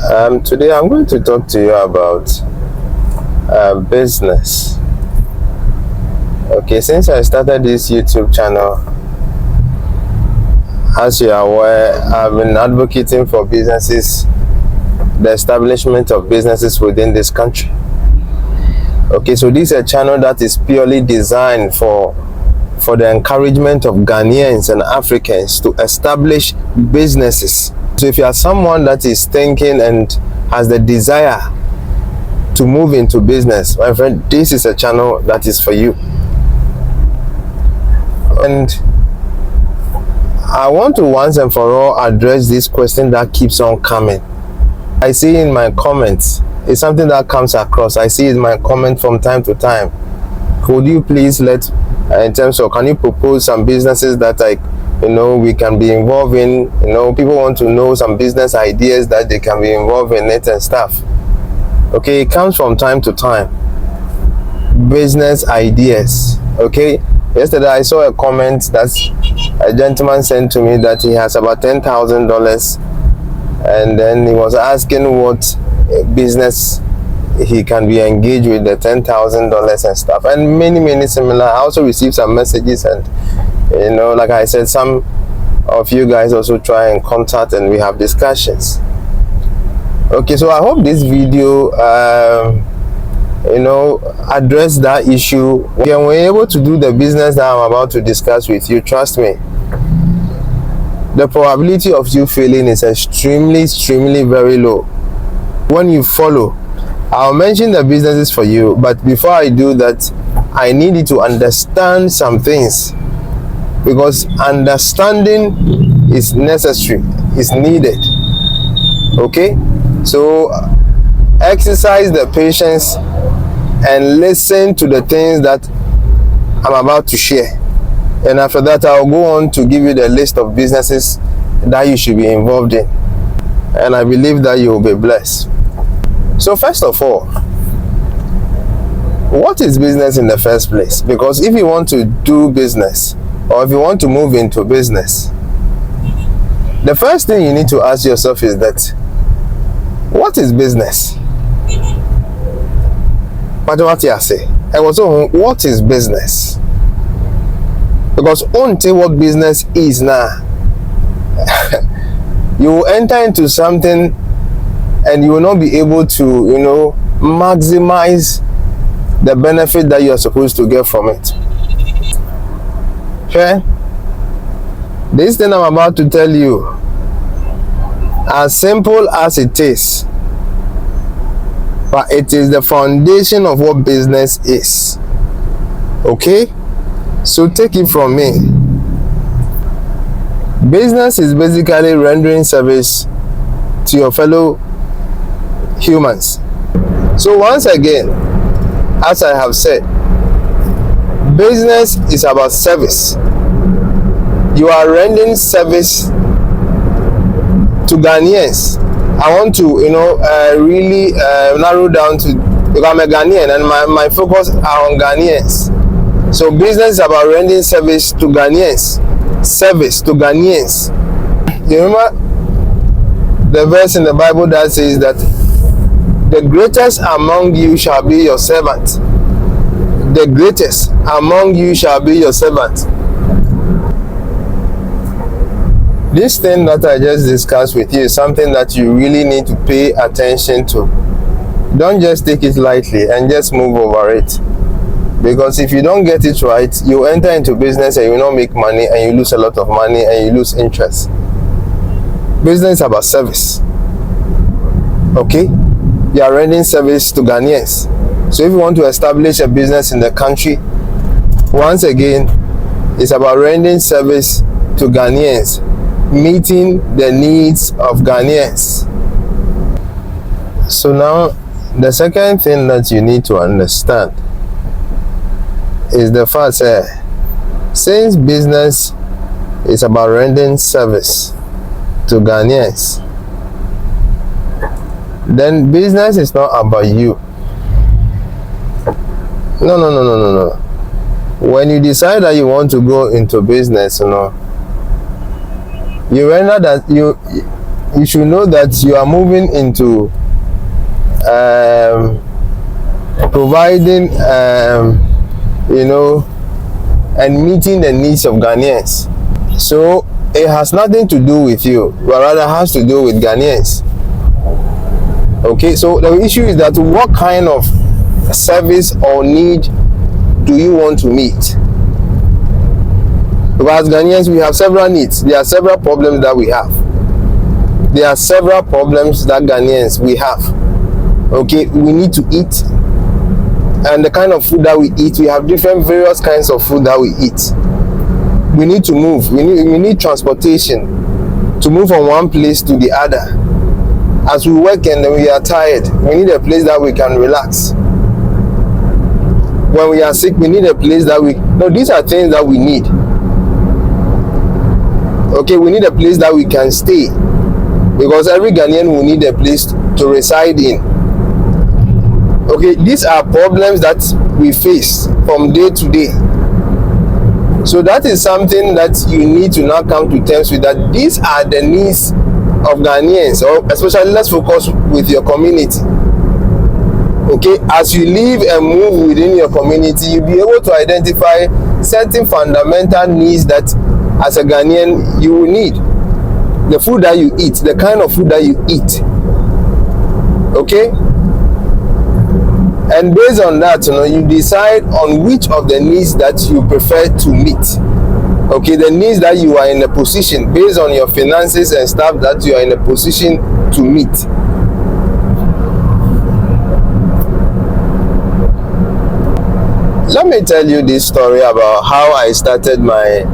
Today I'm going to talk to you about business. Okay, since I started this YouTube channel, as you are aware, I've been advocating for businesses, the establishment of businesses within this country. Okay, so this is a channel that is purely designed for the encouragement of Ghanaians and Africans to establish businesses. So if you are someone that is thinking and has the desire to move into business, my friend, this is a channel that is for you. And I want to once and for all address this question that keeps on coming. I see in my comments, it's something that comes across. I see in my comment from time to time. Could you please in terms of, can you propose some businesses that we can be involved in? People want to know some business ideas that they can be involved in it and stuff. Okay, it comes from time to time. Business ideas. Okay, yesterday I saw a comment that a gentleman sent to me that he has about $10,000, and then he was asking what business he can be engaged with the $10,000 and stuff, and many similar. I also received some messages, and like I said, some of you guys also try and contact and we have discussions. Okay, so I hope this video address that issue. When we're able to do the business that I'm about to discuss with you, trust me, the probability of you failing is extremely very low. When you follow, I'll mention the businesses for you, but before I do that, I need you to understand some things, because understanding is necessary, is needed. Okay, so exercise the patience and listen to the things that I'm about to share, and after that I'll go on to give you the list of businesses that you should be involved in, and I believe that you will be blessed. So first of all, what is business in the first place? Because if you want to do business, or if you want to move into business, the first thing you need to ask yourself is that, what is business? What is business? Because until what business is now, you will enter into something and you will not be able to, maximize the benefit that you are supposed to get from it. Okay? This thing I'm about to tell you, as simple as it is, but it is the foundation of what business is. Okay? So take it from me. Business is basically rendering service to your fellow humans. So once again, as I have said, business is about service. You are rendering service to Ghanaians. I want to really narrow down to, because I'm a Ghanaian and my focus are on Ghanaians. So business is about rendering service to Ghanaians. Service to Ghanaians. You remember the verse in the Bible that says that the greatest among you shall be your servant. The greatest among you shall be your servant. This thing that I just discussed with you is something that you really need to pay attention to. Don't just take it lightly and just move over it. Because if you don't get it right, you enter into business and you will not make money, and you lose a lot of money and you lose interest. Business is about service. Okay? You are rendering service to Ghanaians. So if you want to establish a business in the country, once again, it's about rendering service to Ghanaians, meeting the needs of Ghanaians. So now, the second thing that you need to understand is the fact that since business is about rendering service to Ghanaians, then business is not about you. No. When you decide that you want to go into business, you render that you should know that you are moving into providing, and meeting the needs of Ghanaians. So it has nothing to do with you, but rather has to do with Ghanaians. Okay, so the issue is that what kind of service or need do you want to meet? Because as Ghanaians, we have several needs. There are several problems that we have. There are several problems that Ghanaians we have. Okay, we need to eat, and the kind of food that we eat, we have different various kinds of food that we eat. We need to move. We need transportation to move from one place to the other. As we work and we are tired, we need a place that we can relax. When we are sick, we need a place that these are things that we need. Okay, we need a place that we can stay, because every Ghanaian will need a place to reside in. Okay, these are problems that we face from day to day. So that is something that you need to now come to terms with, that these are the needs of Ghanaians, or especially let's focus with your community. Okay, as you live and move within your community, you'll be able to identify certain fundamental needs that as a Ghanaian you will need. The food that you eat, the kind of food that you eat. Okay, and based on that, you decide on which of the needs that you prefer to meet. Okay, the needs that you are in a position, based on your finances and stuff, that you are in a position to meet. Let me tell you this story about how I started my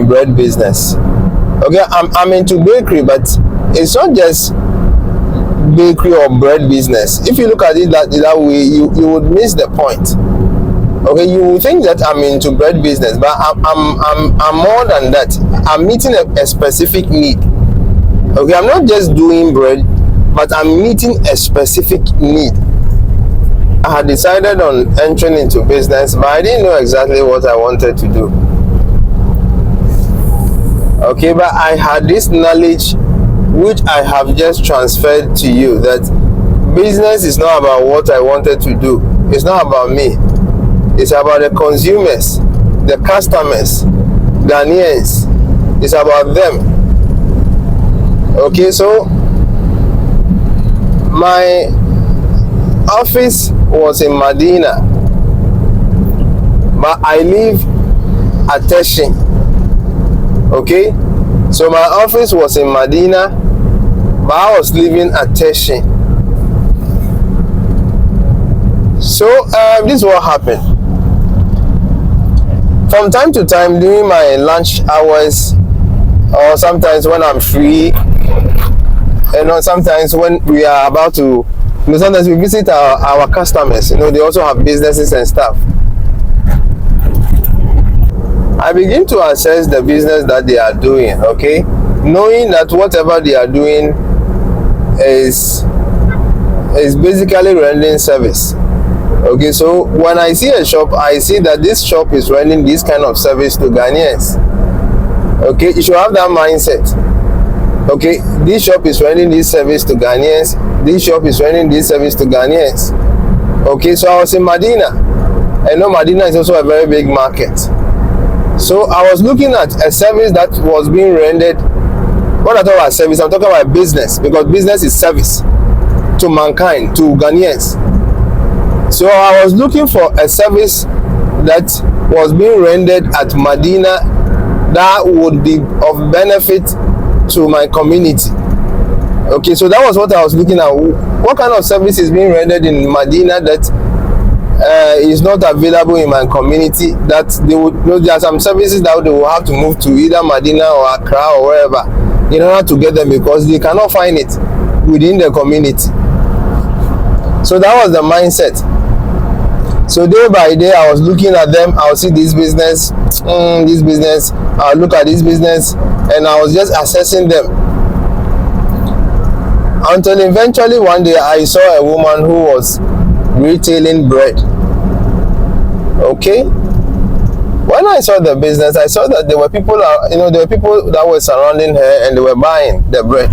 bread business. Okay, I'm into bakery, but it's not just bakery or bread business. If you look at it that way, you would miss the point. Okay, you will think that I'm into bread business, but I'm more than that. I'm meeting a specific need. Okay, I'm not just doing bread, but I'm meeting a specific need. I had decided on entering into business, but I didn't know exactly what I wanted to do. Okay, but I had this knowledge which I have just transferred to you, that business is not about what I wanted to do. It's not about me. It's about the consumers, the customers, Ghanaians. It's about them. Okay, so my office was in Medina, but I live at Teshin. Okay, so my office was in Medina, but I was living at Teshin. So this is what happened. From time to time during my lunch hours, or sometimes when I'm free, sometimes when we are about to, sometimes we visit our customers. They also have businesses and stuff. I begin to assess the business that they are doing. Okay, knowing that whatever they are doing is basically rendering service. Okay, so when I see a shop, I see that this shop is rendering this kind of service to Ghanaians. Okay, you should have that mindset. Okay, this shop is rendering this service to Ghanaians. This shop is rendering this service to Ghanaians. Okay, so I was in Medina. I know Medina is also a very big market. So I was looking at a service that was being rendered. When I talk about service, I'm talking about business, because business is service to mankind, to Ghanaians. So I was looking for a service that was being rendered at Medina that would be of benefit to my community. Okay, so that was what I was looking at. What kind of service is being rendered in Medina that is not available in my community, that they would there are some services that they will have to move to either Medina or Accra or wherever in order to get them, because they cannot find it within the community. So that was the mindset. So day by day I was looking at them. I'll see this business, I'll look at this business, and I was just assessing them, until eventually one day I saw a woman who was retailing bread. Okay, when I saw the business, I saw that there were people, there were people that were surrounding her and they were buying the bread.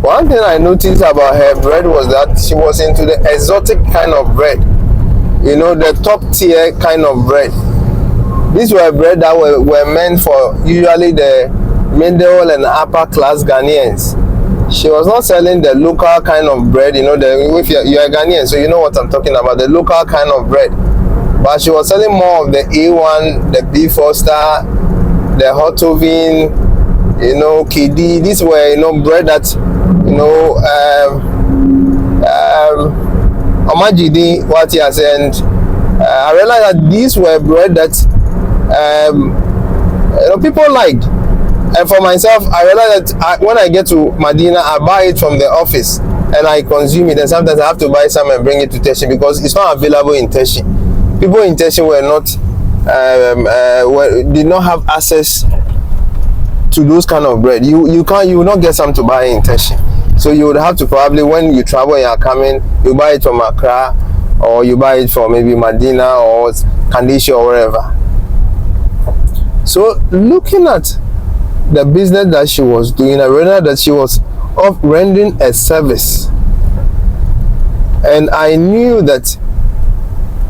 One thing I noticed about her bread was that she was into the exotic kind of bread. You know, the top tier kind of bread. These were bread that were meant for usually the middle and upper class Ghanaians. She was not selling the local kind of bread, you know, if you're a Ghanaian, so you know what I'm talking about, the local kind of bread. But she was selling more of the A1, the B Foster, the Hot Oven, you know, KD. These were, you know, bread that, you know, Omajidi, what he has said. And I realized that these were bread that you know, people liked. And for myself, I realized that when I get to Medina, I buy it from the office and I consume it. And sometimes I have to buy some and bring it to Teshin because it's not available in Teshin. People in Teshin were not, did not have access to those kind of bread. You will not get some to buy in Teshin. So you would have to probably, when you travel and you are coming, you buy it from Accra, or you buy it from maybe Medina or Kandisha or wherever. So looking at the business that she was doing, I realized that she was rendering a service. And I knew that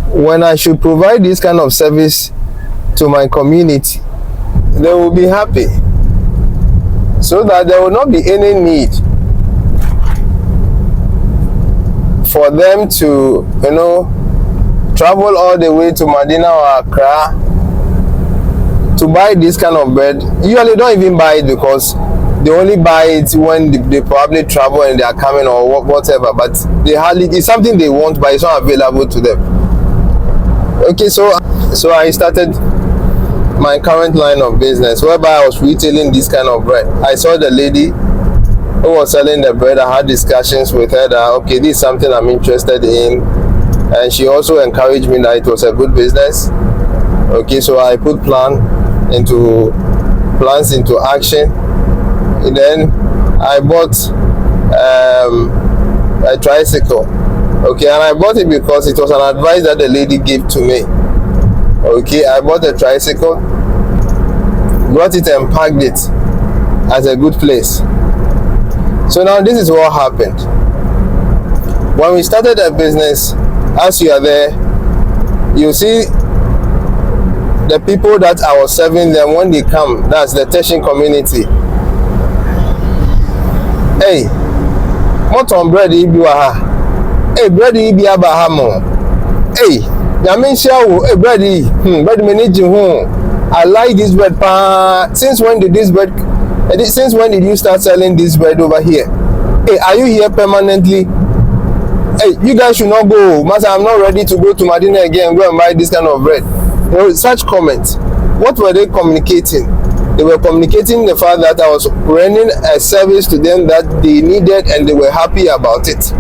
when I should provide this kind of service to my community, they will be happy. So that there will not be any need for them to, you know, travel all the way to Medina or Accra to buy this kind of bread. Usually don't even buy it because they only buy it when they probably travel and they are coming or whatever, but they hardly, it's something they want but it's not available to them. Okay, so I started my current line of business whereby I was retailing this kind of bread. I saw the lady who was selling the bread. I had discussions with her that okay, this is something I'm interested in, and she also encouraged me that it was a good business. Okay, so I put plans into action, and then I bought a tricycle. Okay, and I bought it because it was an advice that the lady gave to me. Okay, I bought a tricycle, brought it and parked it at a good place. So now this is what happened. When we started a business, as you are there, you see the people that I was serving them when they come, that's the Teshin community. Hey, what on bread you be aha? Hey, bread you be abahamo. Hey, yamin shawo. Hey, bread bread manage I like this bread. Since when did Since when did you start selling this bread over here? Hey, are you here permanently? Hey, you guys should not go. Master, I'm not ready to go to Medina again and go and buy this kind of bread. You know, such comments. What were they communicating? They were communicating the fact that I was rendering a service to them that they needed and they were happy about it.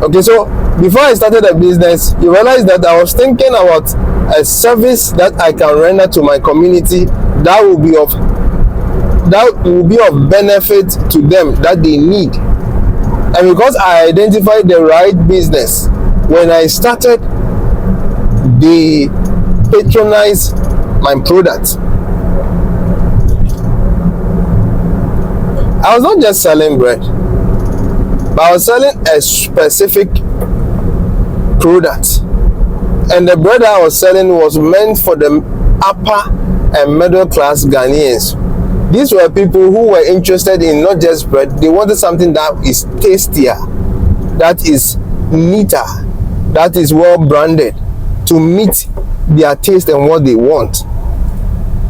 Okay, so before I started a business, you realize that I was thinking about a service that I can render to my community that will be of benefit to them that they need. And because I identified the right business, when I started, they patronized my product. I was not just selling bread, but I was selling a specific product. And the bread I was selling was meant for the upper and middle class Ghanaians. These were people who were interested in not just bread, they wanted something that is tastier, that is neater, that is well branded to meet their taste and what they want.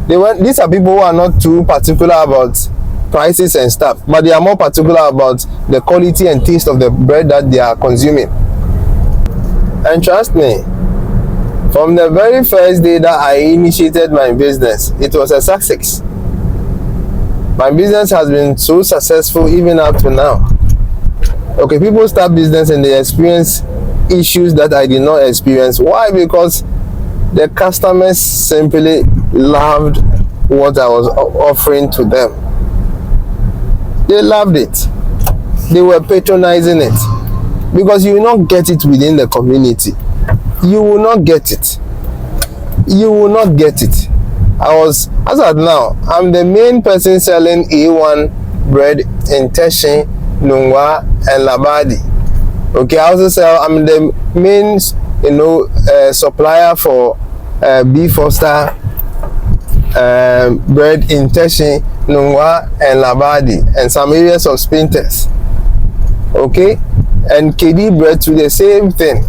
These are people who are not too particular about prices and stuff, but they are more particular about the quality and taste of the bread that they are consuming. And trust me, from the very first day that I initiated my business, it was a success. My business has been so successful even up to now. Okay, people start business and they experience issues that I did not experience. Why? Because the customers simply loved what I was offering to them. They loved it. They were patronizing it. Because you will not get it within the community. You will not get it. You will not get it. As at now, I'm the main person selling A1 bread in Teshin, Nungwa, and Labadi. Okay, I also sell, I'm the main, supplier for beef Foster bread in Teshin, Nungwa, and Labadi, and some areas of Spinters. Okay, and KD bread to the same thing.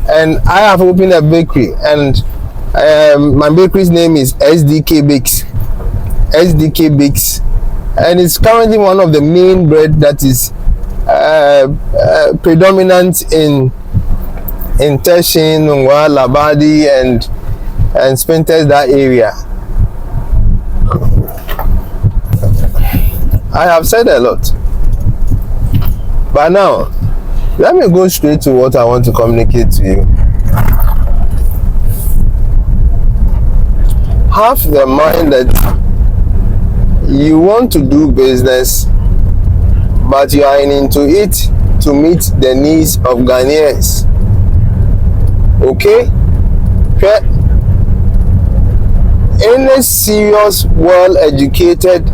And I have opened a bakery, and my bakery's name is SDK Bakes. SDK Bakes, and it's currently one of the main bread that is predominant in Teshin, Nungwa, Labadi, and Spinters, that area. I have said a lot, but now let me go straight to what I want to communicate to you. Have the mind that you want to do business, but you are into it to meet the needs of Ghanaians. Okay? Any serious, well-educated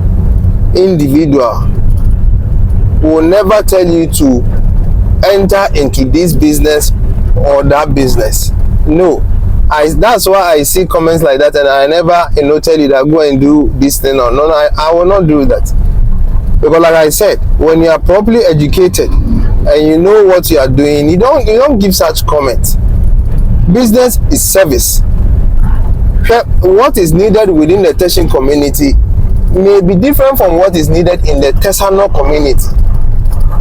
individual will never tell you to enter into this business or that business. No. That's why I see comments like that, and I never tell you that go and do this thing or no. I will not do that, because like I said, when you are properly educated and you know what you are doing, you don't give such comments. Business is service. What is needed within the Teshin community may be different from what is needed in the Tesano community,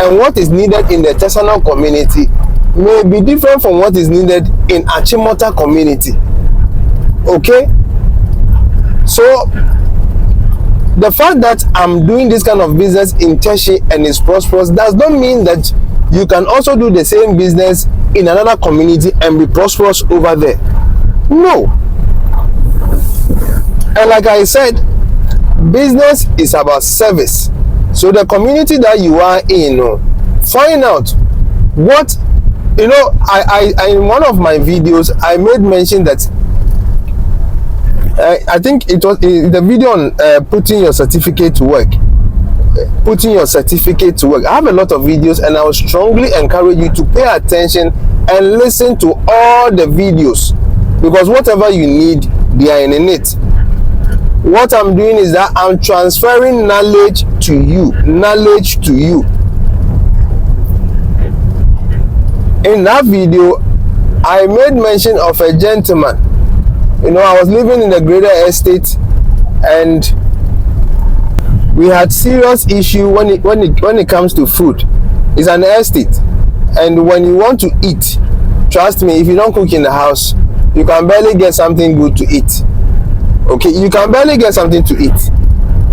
and what is needed in the Tesano community may be different from what is needed in Achimota community. Okay, so the fact that I'm doing this kind of business in Teshi and it's prosperous does not mean that you can also do the same business in another community and be prosperous over there. No. And like I said, business is about service. So the community that you are in, find out what, I in one of my videos, I made mention that I think it was the video on putting your certificate to work. Putting your certificate to work. I have a lot of videos, and I would strongly encourage you to pay attention and listen to all the videos, because whatever you need, they are in it. What I'm doing is that I'm transferring knowledge to you. Knowledge to you. In that video, I made mention of a gentleman. I was living in the greater estate, and we had serious issue when it comes to food. It's an estate, and when you want to eat, trust me, if you don't cook in the house, you can barely get something good to eat. Okay, you can barely get something to eat.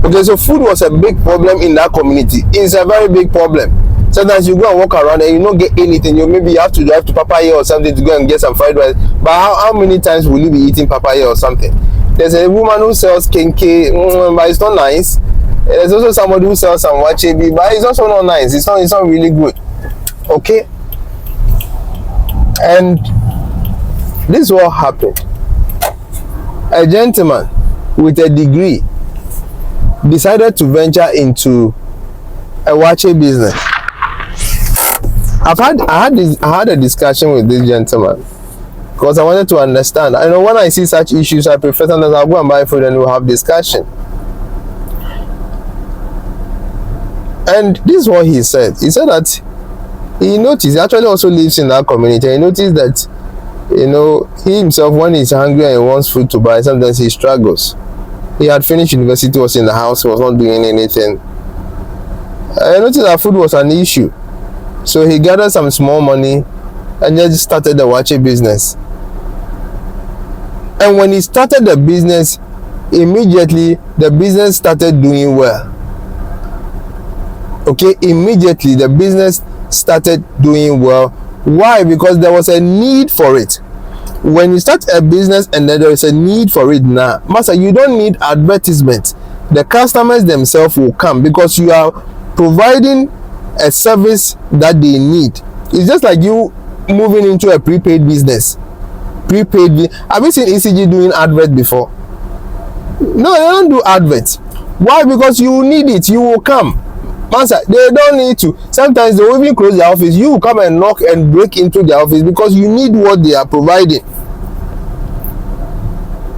Okay, so food was a big problem in that community. It's a very big problem. Sometimes you go and walk around and you don't get anything. Maybe you have to drive to Papaya or something to go and get some fried rice. But how many times will you be eating Papaya or something? There's a woman who sells kenke, but it's not nice. There's also somebody who sells some wachebi, but it's also not nice. It's not really good. Okay? And this is what happened. A gentleman with a degree decided to venture into a wache business. I had a discussion with this gentleman because I wanted to understand. I know when I see such issues, I prefer sometimes I'll go and buy food and we'll have discussion. And this is what he said. He said that he noticed, he actually also lives in that community. He noticed that, he himself, when he's hungry and he wants food to buy, sometimes he struggles. He had finished university, was in the house, was not doing anything. I noticed that food was an issue. So he gathered some small money and just started the wache business. And when he started the business, immediately the business started doing well. Okay, immediately the business started doing well. Why? Because there was a need for it. When you start a business and then there is a need for it now, master, you don't need advertisement. The customers themselves will come because you are providing a service that they need. It's just like you moving into a prepaid business. Have you seen ECG doing advert before? No, they don't do adverts. Why? Because you need it. You will come. Master, they don't need to. Sometimes they will even close their office. You will come and knock and break into their office because you need what they are providing.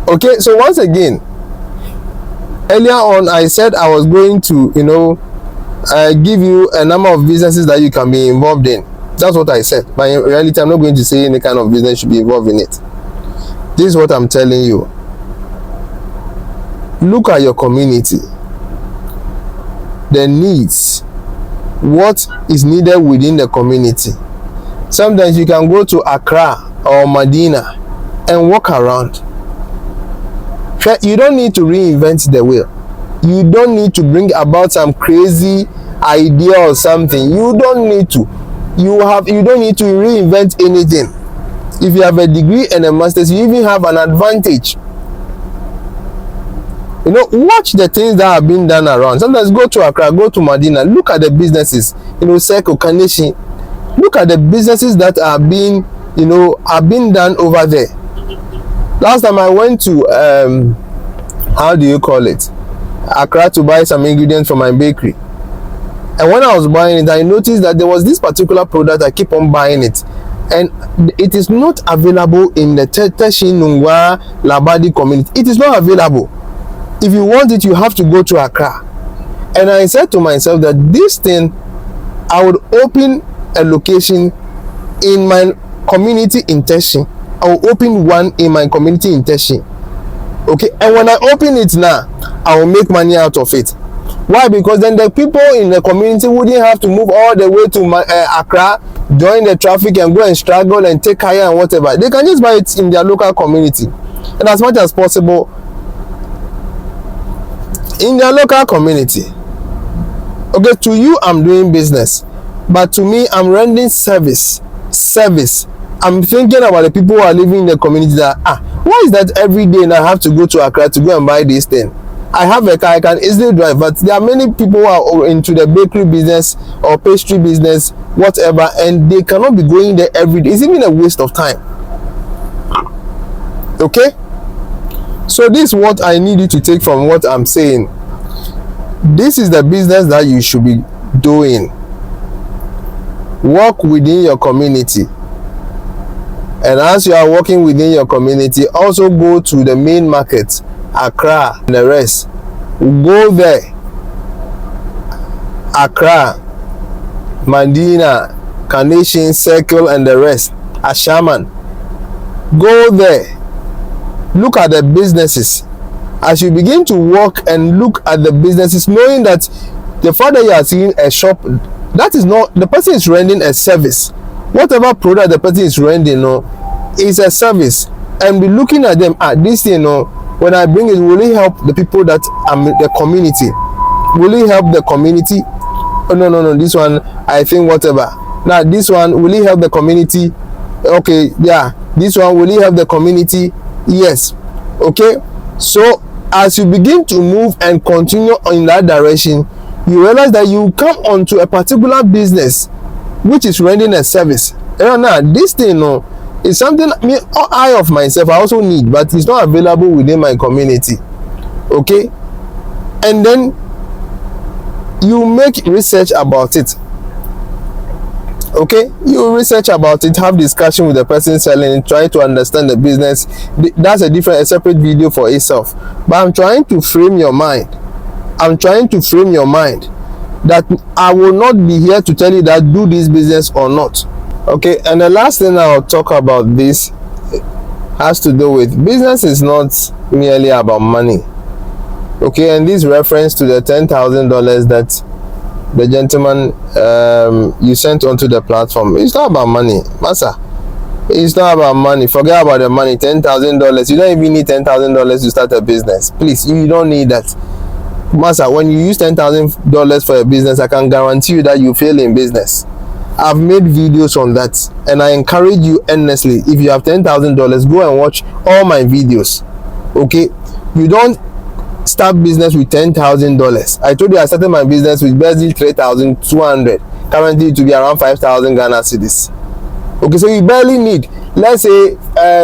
Okay, so once again, earlier on I said I was going to, give you a number of businesses that you can be involved in. That's what I said. But in reality, I'm not going to say any kind of business should be involved in it. This is what I'm telling you. Look at your community, the needs, what is needed within the community. Sometimes you can go to Accra or Medina and walk around. You don't need to reinvent the wheel. You don't need to bring about some crazy idea or something. You don't need to. You don't need to reinvent anything. If you have a degree and a master's, you even have an advantage. Watch the things that have been done around. Sometimes go to Accra, go to Medina, look at the businesses, Circle, Kaneshi. Look at the businesses that are being done over there. Last time I went to Accra to buy some ingredients for my bakery. And when I was buying it, I noticed that there was this particular product. I keep on buying it, and it is not available in the Teshi Nungwa Labadi community. It is not available. If you want it, you have to go to Accra. And I said to myself that this thing, I would open a location in my community in Teshi. I will open one in my community in Teshi. Okay, and when I open it now, I will make money out of it. Why? Because then the people in the community wouldn't have to move all the way to Accra, join the traffic and go and struggle and take hire and whatever. They can just buy it in their local community. And as much as possible, in their local community. Okay, to you, I'm doing business. But to me, I'm rendering service. I'm thinking about the people who are living in the community that, why is that every day and I have to go to Accra to go and buy this thing? I have a car, I can easily drive, but there are many people who are into the bakery business or pastry business, whatever, and they cannot be going there every day. It's even a waste of time. Okay? So this is what I need you to take from what I'm saying. This is the business that you should be doing. Work within your community. And as you are working within your community, also go to the main market, Accra and the rest. Go there. Accra, Medina, Carnation, Circle and the rest. Ashaman. Go there. Look at the businesses. As you begin to work and look at the businesses, knowing that the fact that you are seeing a shop, that is not, the person is rendering a service. Whatever product the person is rendering, is a service. And be looking at them, this thing, when I bring it, will it help the people that are in the community? Will it help the community? Oh, no, this one, I think whatever. Now, this one, will it help the community? Okay, yeah. This one, will it help the community? Yes. Okay. So, as you begin to move and continue in that direction, you realize that you come onto a particular business which is rendering a service. Now, this thing, is something I of myself I also need, but it's not available within my community. Okay, and then you make research about it. Okay, you research about it, have discussion with the person selling, try to understand the business. That's a separate video for itself. But I'm trying to frame your mind. That I will not be here to tell you that do this business or not. Okay, and the last thing I'll talk about this has to do with business is not merely about money. Okay, and this reference to the $10,000 that the gentleman you sent onto the platform. It's not about money, Massa. It's not about money. Forget about the money. $10,000. You don't even need $10,000 to start a business. Please, you don't need that. Massa, when you use $10,000 for a business, I can guarantee you that you fail in business. I've made videos on that, and I encourage you endlessly. If you have $10,000, go and watch all my videos. Okay, you don't start business with $10,000. I told you I started my business with barely 3,200. Currently, it will be around 5,000 Ghana cedis. Okay, so you barely need, let's say,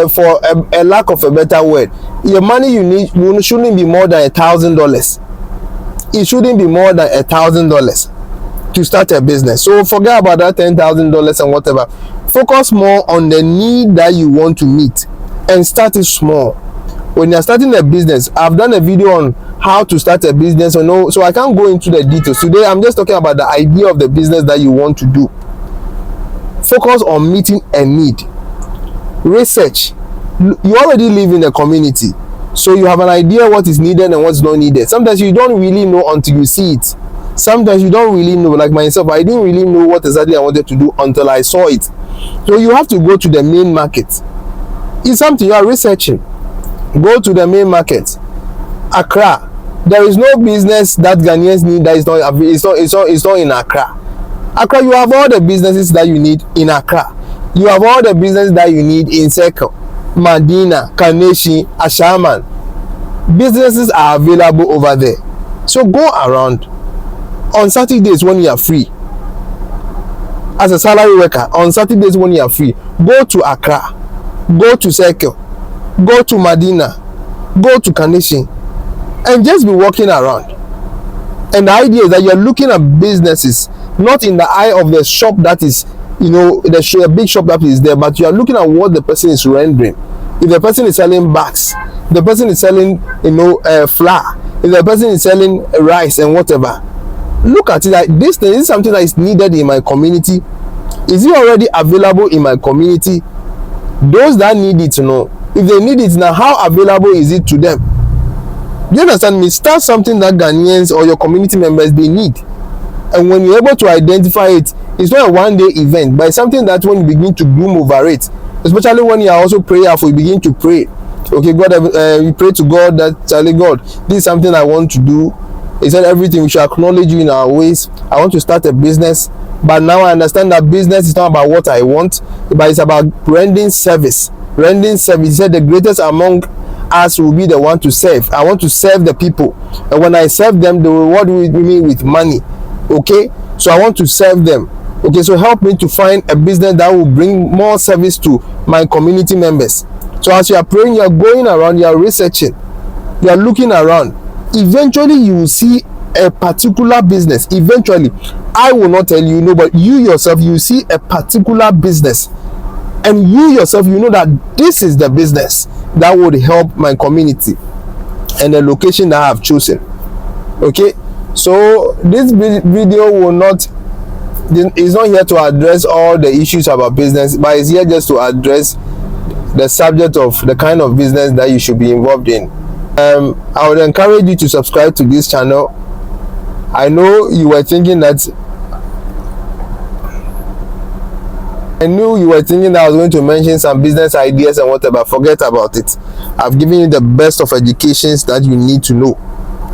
for a lack of a better word, your money you need shouldn't be more than $1,000. it shouldn't be more than $1,000 to start a business. So forget about that $10,000 and whatever. Focus more on the need that you want to meet and start it small. When you're starting a business, I've done a video on how to start a business, so I can't go into the details. Today I'm just talking about the idea of the business that you want to do. Focus on meeting a need. Research. You already live in a community, so you have an idea what is needed and what's not needed. Sometimes you don't really know until you see it. Sometimes you don't really know. Like myself, I didn't really know what exactly I wanted to do until I saw it. So you have to go to the main market. It's something you are researching. Go to the main market. Accra. There is no business that Ghanaians need that is not in Accra. Accra, you have all the businesses that you need in Accra. You have all the businesses that you need in Circle, Medina, Kaneshi, Ashaman. Businesses are available over there. So go around on Saturdays when you are free. As a salary worker, on Saturdays when you are free, go to Accra, go to Circle, go to Medina, go to Kaneshi, and just be walking around. And the idea is that you're looking at businesses, not in the eye of the shop that is, the big shop that is there, but you are looking at what the person is rendering. If the person is selling bags, the person is selling, flour, if the person is selling rice and whatever, look at it like this thing is something that is needed in my community. Is it already available in my community? Those that need it, if they need it now, how available is it to them? You understand me? Start something that Ghanaians or your community members they need. And when you're able to identify it, it's not a one-day event, but it's something that when you begin to bloom over it, especially when you are also prayerful, you begin to pray. Okay, God, you pray to God that, Charlie, God, this is something I want to do. He said everything, we should acknowledge you in our ways. I want to start a business, but now I understand that business is not about what I want, but it's about rendering service. Rendering service. He said the greatest among us will be the one to serve. I want to serve the people, and when I serve them, they will reward me with money. Okay, so I want to serve them. Okay, so help me to find a business that will bring more service to my community members. So as you are praying, you are going around, you are researching, you are looking around. Eventually you will see a particular business. Eventually, I will not tell you, but you yourself, you see a particular business, and you yourself, you know that this is the business that would help my community and the location that I have chosen. Okay, so this video is not here to address all the issues about business, but it's here just to address the subject of the kind of business that you should be involved in. I would encourage you to subscribe to this channel. I know you were thinking that I was going to mention some business ideas and whatever. Forget about it. I've given you the best of educations that you need to know.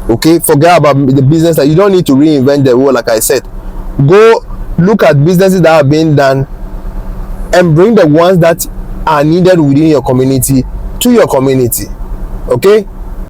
Okay, forget about the business that you don't need to reinvent the wheel. Like I said, go look at businesses that are being done and bring the ones that are needed within your community to your community. Okay,